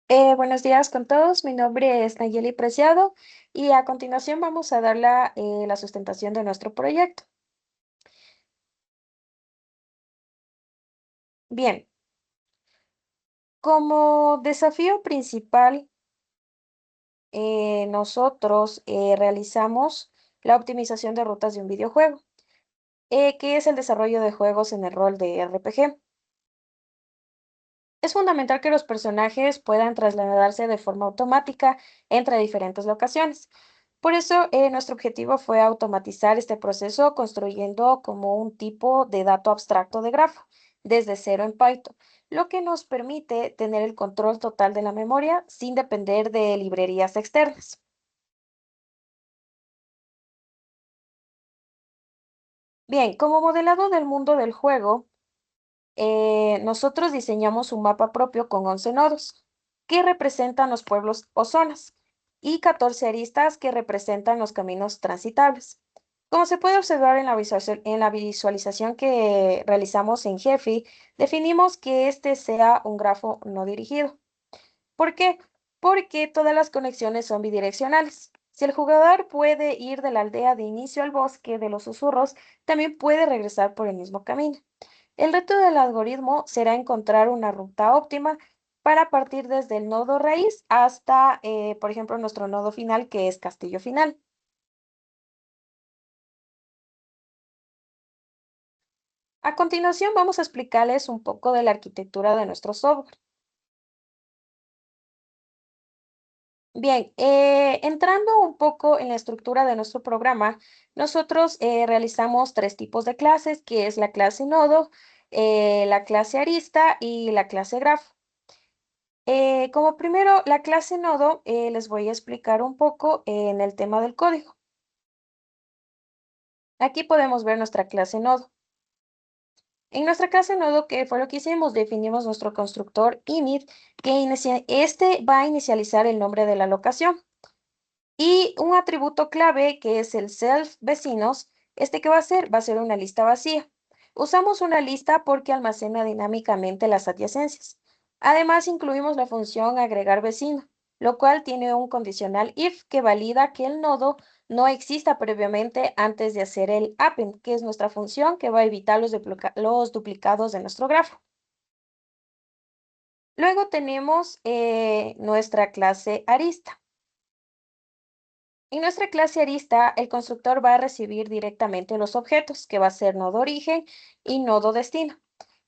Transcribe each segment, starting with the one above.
Buenos días con todos, mi nombre es Nayeli Preciado y a continuación vamos a dar la sustentación de nuestro proyecto. Bien, como desafío principal, nosotros realizamos la optimización de rutas de un videojuego, que es el desarrollo de juegos en el rol de RPG. Es fundamental que los personajes puedan trasladarse de forma automática entre diferentes locaciones. Por eso, nuestro objetivo fue automatizar este proceso construyendo como un tipo de dato abstracto de grafo desde cero en Python, lo que nos permite tener el control total de la memoria sin depender de librerías externas. Bien, como modelado del mundo del juego, nosotros diseñamos un mapa propio con 11 nodos que representan los pueblos o zonas y 14 aristas que representan los caminos transitables. Como se puede observar en la visualización que realizamos en Gephi, definimos que este sea un grafo no dirigido. ¿Por qué? Porque todas las conexiones son bidireccionales. Si el jugador puede ir de la aldea de inicio al bosque de los susurros, también puede regresar por el mismo camino. El reto del algoritmo será encontrar una ruta óptima para partir desde el nodo raíz hasta, por ejemplo, nuestro nodo final, que es Castillo Final. A continuación, vamos a explicarles un poco de la arquitectura de nuestro software. Bien, entrando un poco en la estructura de nuestro programa, nosotros realizamos tres tipos de clases, que es la clase nodo, la clase arista y la clase grafo. Como primero, la clase nodo, les voy a explicar un poco en el tema del código. Aquí podemos ver nuestra clase nodo. En nuestra clase nodo, ¿qué fue lo que hicimos? Definimos nuestro constructor init, este va a inicializar el nombre de la locación. Y un atributo clave que es el self vecinos, ¿este qué va a hacer? Va a ser una lista vacía. Usamos una lista porque almacena dinámicamente las adyacencias. Además, incluimos la función agregar vecino, lo cual tiene un condicional if que valida que el nodo no exista previamente antes de hacer el append, que es nuestra función que va a evitar los duplicados de nuestro grafo. Luego tenemos nuestra clase arista. En nuestra clase arista, el constructor va a recibir directamente los objetos, que va a ser nodo origen y nodo destino.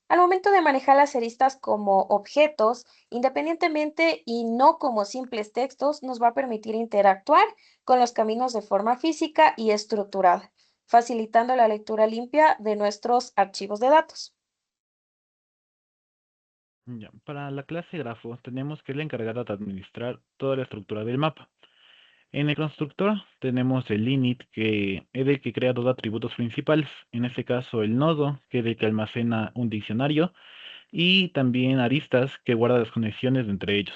Al momento de manejar las aristas como objetos, independientemente y no como simples textos, nos va a permitir interactuar con los caminos de forma física y estructurada, facilitando la lectura limpia de nuestros archivos de datos. Ya, para la clase grafo tenemos que es la encargada de administrar toda la estructura del mapa. En el constructor tenemos el init, que es el que crea dos atributos principales, en este caso el nodo, que es el que almacena un diccionario, y también aristas, que guarda las conexiones entre ellos.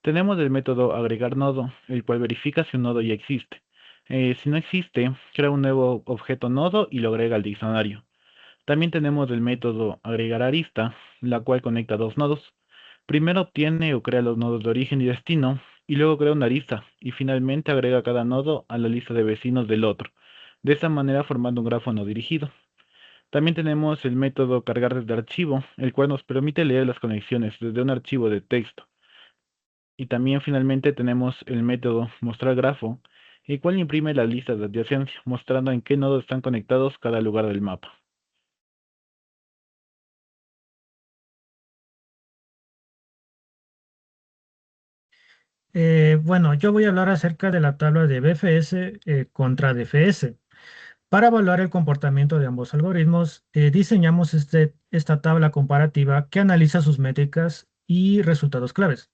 Tenemos el método agregar nodo, el cual verifica si un nodo ya existe. Si no existe, crea un nuevo objeto nodo y lo agrega al diccionario. También tenemos el método agregar arista, la cual conecta dos nodos. Primero obtiene o crea los nodos de origen y destino, y luego crea una arista, y finalmente agrega cada nodo a la lista de vecinos del otro, de esta manera formando un grafo no dirigido. También tenemos el método cargar desde archivo, el cual nos permite leer las conexiones desde un archivo de texto. Y también finalmente tenemos el método mostrar grafo, el cual imprime las listas de adyacencia, mostrando en qué nodos están conectados cada lugar del mapa. Bueno, yo voy a hablar acerca de la tabla de BFS contra DFS. Para evaluar el comportamiento de ambos algoritmos, diseñamos esta tabla comparativa que analiza sus métricas y resultados claves.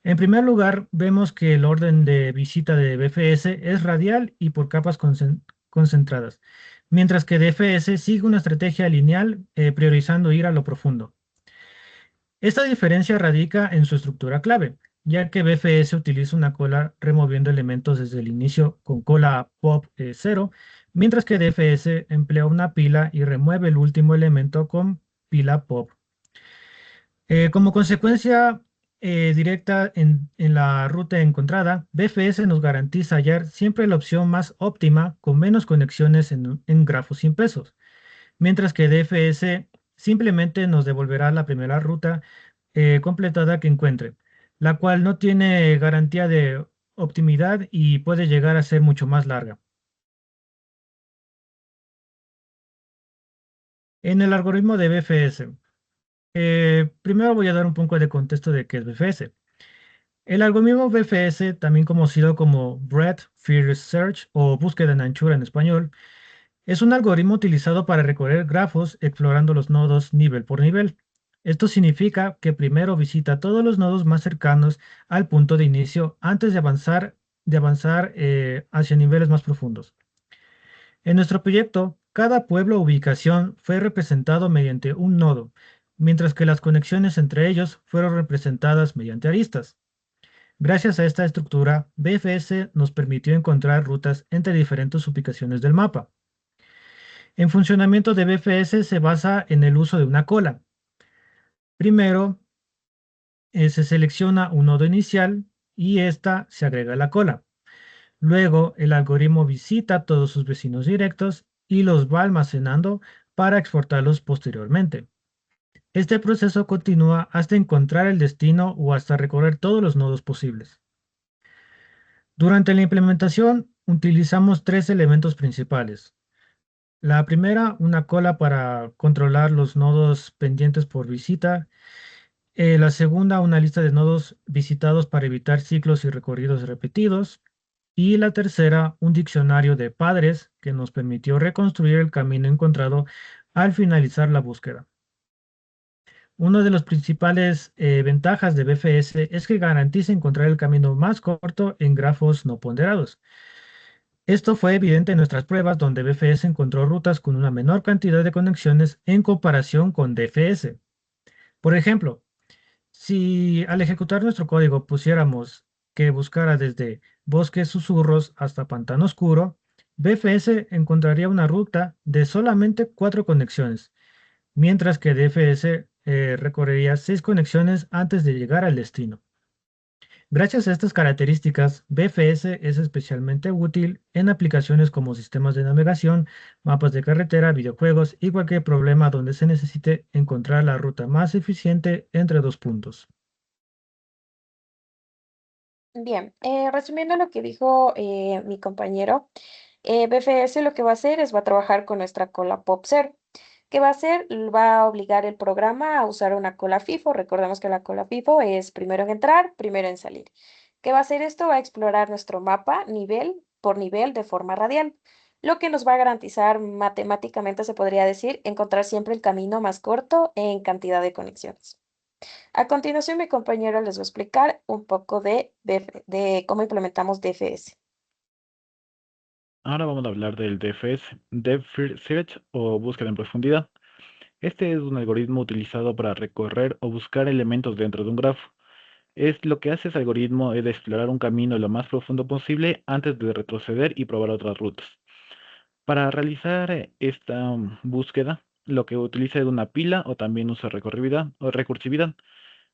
En primer lugar, vemos que el orden de visita de BFS es radial y por capas concentradas, mientras que DFS sigue una estrategia lineal priorizando ir a lo profundo. Esta diferencia radica en su estructura clave, ya que BFS utiliza una cola removiendo elementos desde el inicio con cola pop 0, mientras que DFS emplea una pila y remueve el último elemento con pila pop. Como consecuencia, directa en la ruta encontrada, BFS nos garantiza hallar siempre la opción más óptima con menos conexiones en grafos sin pesos, mientras que DFS simplemente nos devolverá la primera ruta completada que encuentre, la cual no tiene garantía de optimidad y puede llegar a ser mucho más larga. En el algoritmo de BFS, primero voy a dar un poco de contexto de qué es BFS. El algoritmo BFS, también conocido como Breadth First Search o búsqueda en anchura en español, es un algoritmo utilizado para recorrer grafos explorando los nodos nivel por nivel. Esto significa que primero visita todos los nodos más cercanos al punto de inicio antes de avanzar hacia niveles más profundos. En nuestro proyecto, cada pueblo o ubicación fue representado mediante un nodo, mientras que las conexiones entre ellos fueron representadas mediante aristas. Gracias a esta estructura, BFS nos permitió encontrar rutas entre diferentes ubicaciones del mapa. En funcionamiento de BFS se basa en el uso de una cola. Primero, se selecciona un nodo inicial y ésta se agrega a la cola. Luego, el algoritmo visita todos sus vecinos directos y los va almacenando para exportarlos posteriormente. Este proceso continúa hasta encontrar el destino o hasta recorrer todos los nodos posibles. Durante la implementación, utilizamos tres elementos principales. La primera, una cola para controlar los nodos pendientes por visita. La segunda, una lista de nodos visitados para evitar ciclos y recorridos repetidos. Y la tercera, un diccionario de padres que nos permitió reconstruir el camino encontrado al finalizar la búsqueda. Una de las principales ventajas de BFS es que garantiza encontrar el camino más corto en grafos no ponderados. Esto fue evidente en nuestras pruebas donde BFS encontró rutas con una menor cantidad de conexiones en comparación con DFS. Por ejemplo, si al ejecutar nuestro código pusiéramos que buscara desde bosques susurros hasta pantano oscuro, BFS encontraría una ruta de solamente 4 conexiones, mientras que DFS recorrería 6 conexiones antes de llegar al destino. Gracias a estas características, BFS es especialmente útil en aplicaciones como sistemas de navegación, mapas de carretera, videojuegos y cualquier problema donde se necesite encontrar la ruta más eficiente entre dos puntos. Bien, resumiendo lo que dijo mi compañero, BFS lo que va a hacer es va a trabajar con nuestra cola POP0. ¿Qué va a hacer? Va a obligar el programa a usar una cola FIFO. Recordemos que la cola FIFO es primero en entrar, primero en salir. ¿Qué va a hacer esto? Va a explorar nuestro mapa nivel por nivel de forma radial, lo que nos va a garantizar matemáticamente, se podría decir, encontrar siempre el camino más corto en cantidad de conexiones. A continuación, mi compañero les va a explicar un poco de cómo implementamos DFS. Ahora vamos a hablar del DFS, Depth First Search o búsqueda en profundidad. Este es un algoritmo utilizado para recorrer o buscar elementos dentro de un grafo. Lo que hace ese algoritmo es explorar un camino lo más profundo posible antes de retroceder y probar otras rutas. Para realizar esta búsqueda, lo que utiliza es una pila o también usa recursividad,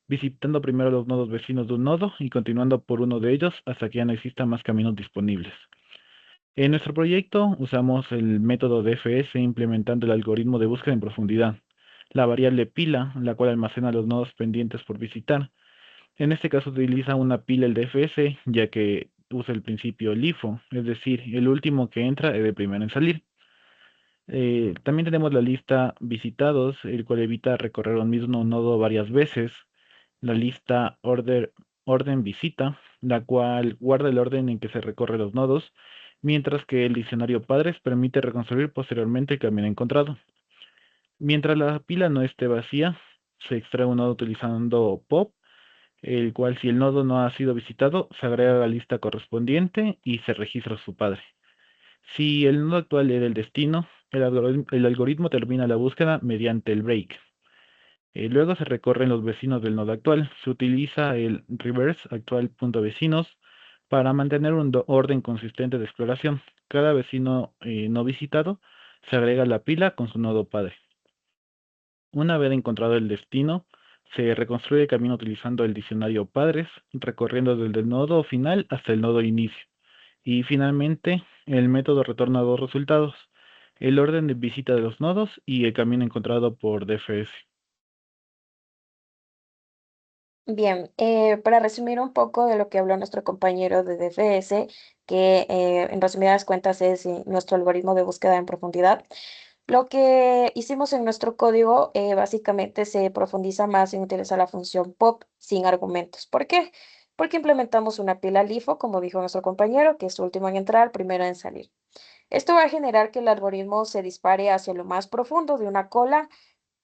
visitando primero los nodos vecinos de un nodo y continuando por uno de ellos hasta que ya no existan más caminos disponibles. En nuestro proyecto usamos el método DFS implementando el algoritmo de búsqueda en profundidad, la variable pila, la cual almacena los nodos pendientes por visitar. En este caso utiliza una pila el DFS, ya que usa el principio LIFO, es decir, el último que entra es el primero en salir. También tenemos la lista visitados, el cual evita recorrer un mismo nodo varias veces. La lista orden visita, la cual guarda el orden en que se recorren los nodos, mientras que el diccionario padres permite reconstruir posteriormente el camino encontrado. Mientras la pila no esté vacía, se extrae un nodo utilizando pop, el cual si el nodo no ha sido visitado, se agrega a la lista correspondiente y se registra su padre. Si el nodo actual era el destino, el algoritmo termina la búsqueda mediante el break. Luego se recorren los vecinos del nodo actual. Se utiliza el reverse actual.vecinos para mantener un orden consistente de exploración. Cada vecino no visitado se agrega a la pila con su nodo padre. Una vez encontrado el destino, Se reconstruye el camino utilizando el diccionario padres, recorriendo desde el nodo final hasta el nodo inicio. Y finalmente, el método retorna dos resultados, el orden de visita de los nodos y el camino encontrado por DFS. Bien, para resumir un poco de lo que habló nuestro compañero de DFS, que en resumidas cuentas es nuestro algoritmo de búsqueda en profundidad, lo que hicimos en nuestro código básicamente se profundiza más en utilizar la función pop sin argumentos. ¿Por qué? Porque implementamos una pila LIFO, como dijo nuestro compañero, que es último en entrar, primero en salir. Esto va a generar que el algoritmo se dispare hacia lo más profundo de una cola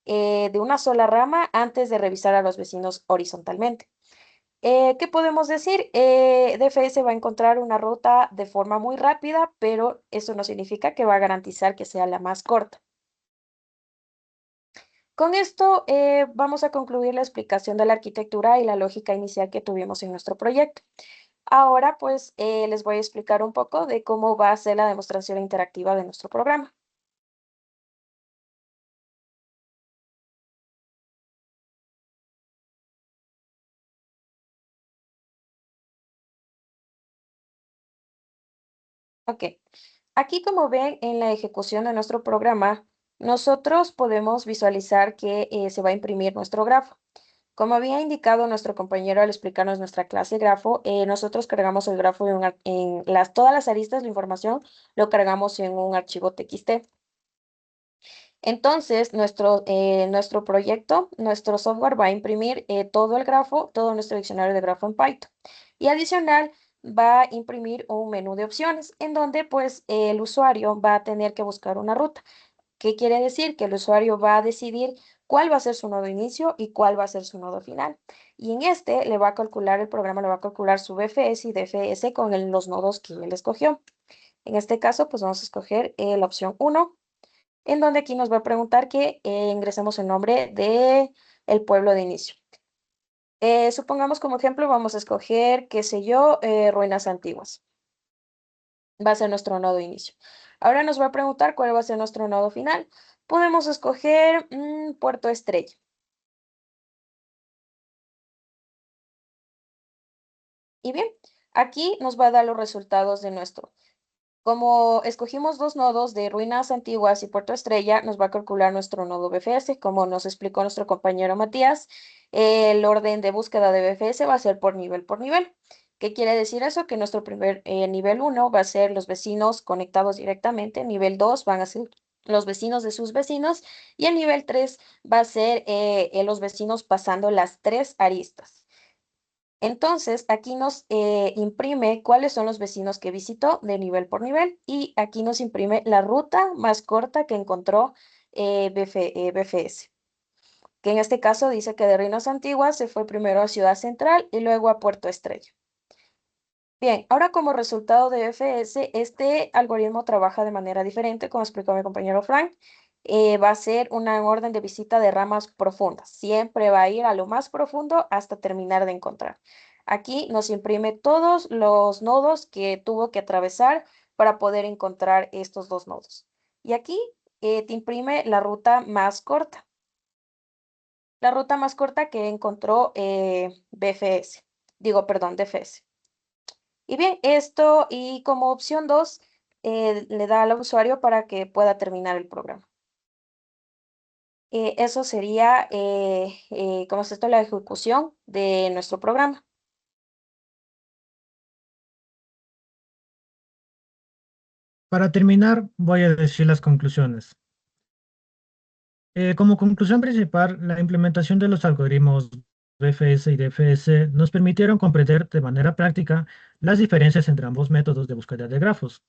de una sola rama antes de revisar a los vecinos horizontalmente. ¿Qué podemos decir? DFS va a encontrar una ruta de forma muy rápida, pero eso no significa que va a garantizar que sea la más corta. Con esto vamos a concluir la explicación de la arquitectura y la lógica inicial que tuvimos en nuestro proyecto. Ahora pues les voy a explicar un poco de cómo va a ser la demostración interactiva de nuestro programa. Ok, aquí como ven en la ejecución de nuestro programa, nosotros podemos visualizar que se va a imprimir nuestro grafo. Como había indicado nuestro compañero al explicarnos nuestra clase grafo, nosotros cargamos el grafo todas las aristas de información, lo cargamos en un archivo TXT. Entonces, nuestro proyecto, nuestro software va a imprimir todo el grafo, todo nuestro diccionario de grafo en Python. Y adicional, va a imprimir un menú de opciones en donde pues el usuario va a tener que buscar una ruta. ¿Qué quiere decir? Que el usuario va a decidir cuál va a ser su nodo inicio y cuál va a ser su nodo final. Y en este le va a calcular, el programa le va a calcular su BFS y DFS con los nodos que él escogió. En este caso, pues vamos a escoger la opción 1 en donde aquí nos va a preguntar que ingresemos el nombre de el pueblo de inicio. Supongamos como ejemplo, vamos a escoger, qué sé yo, ruinas antiguas. Va a ser nuestro nodo inicio. Ahora nos va a preguntar cuál va a ser nuestro nodo final. Podemos escoger Puerto Estrella. Y bien, aquí nos va a dar los resultados de nuestro. Como escogimos dos nodos de ruinas antiguas y Puerto Estrella, nos va a calcular nuestro nodo BFS. Como nos explicó nuestro compañero Matías, el orden de búsqueda de BFS va a ser por nivel por nivel. ¿Qué quiere decir eso? Que nuestro primer nivel 1 va a ser los vecinos conectados directamente, nivel 2 van a ser los vecinos de sus vecinos y el nivel 3 va a ser los vecinos pasando las tres aristas. Entonces, aquí nos imprime cuáles son los vecinos que visitó de nivel por nivel y aquí nos imprime la ruta más corta que encontró BFS, que en este caso dice que de Ruinas Antiguas se fue primero a Ciudad Central y luego a Puerto Estrella. Bien, ahora como resultado de BFS, este algoritmo trabaja de manera diferente, como explicó mi compañero Frank. Va a ser una orden de visita de ramas profundas. Siempre va a ir a lo más profundo hasta terminar de encontrar. Aquí nos imprime todos los nodos que tuvo que atravesar para poder encontrar estos dos nodos. Y aquí te imprime la ruta más corta. La ruta más corta que encontró BFS. Digo, perdón, DFS. Y bien, esto y como opción 2 le da al usuario para que pueda terminar el programa. Eso sería, como es esto, la ejecución de nuestro programa. Para terminar, voy a decir las conclusiones. Como conclusión principal, la implementación de los algoritmos BFS y DFS nos permitieron comprender de manera práctica las diferencias entre ambos métodos de búsqueda de grafos.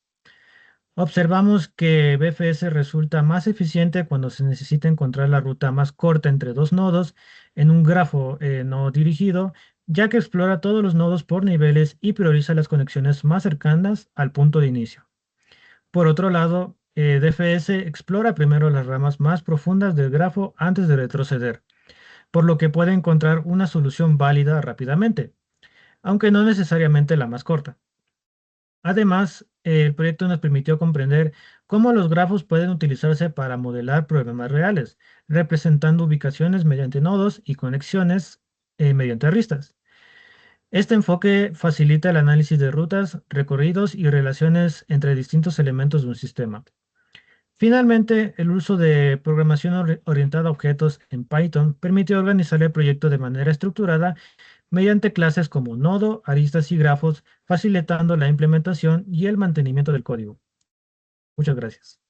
Observamos que BFS resulta más eficiente cuando se necesita encontrar la ruta más corta entre dos nodos en un grafo no dirigido, ya que explora todos los nodos por niveles y prioriza las conexiones más cercanas al punto de inicio. Por otro lado, DFS explora primero las ramas más profundas del grafo antes de retroceder, por lo que puede encontrar una solución válida rápidamente, aunque no necesariamente la más corta. Además, el proyecto nos permitió comprender cómo los grafos pueden utilizarse para modelar problemas reales, representando ubicaciones mediante nodos y conexiones mediante aristas. Este enfoque facilita el análisis de rutas, recorridos y relaciones entre distintos elementos de un sistema. Finalmente, el uso de programación orientada a objetos en Python permitió organizar el proyecto de manera estructurada mediante clases como nodo, aristas y grafos, facilitando la implementación y el mantenimiento del código. Muchas gracias.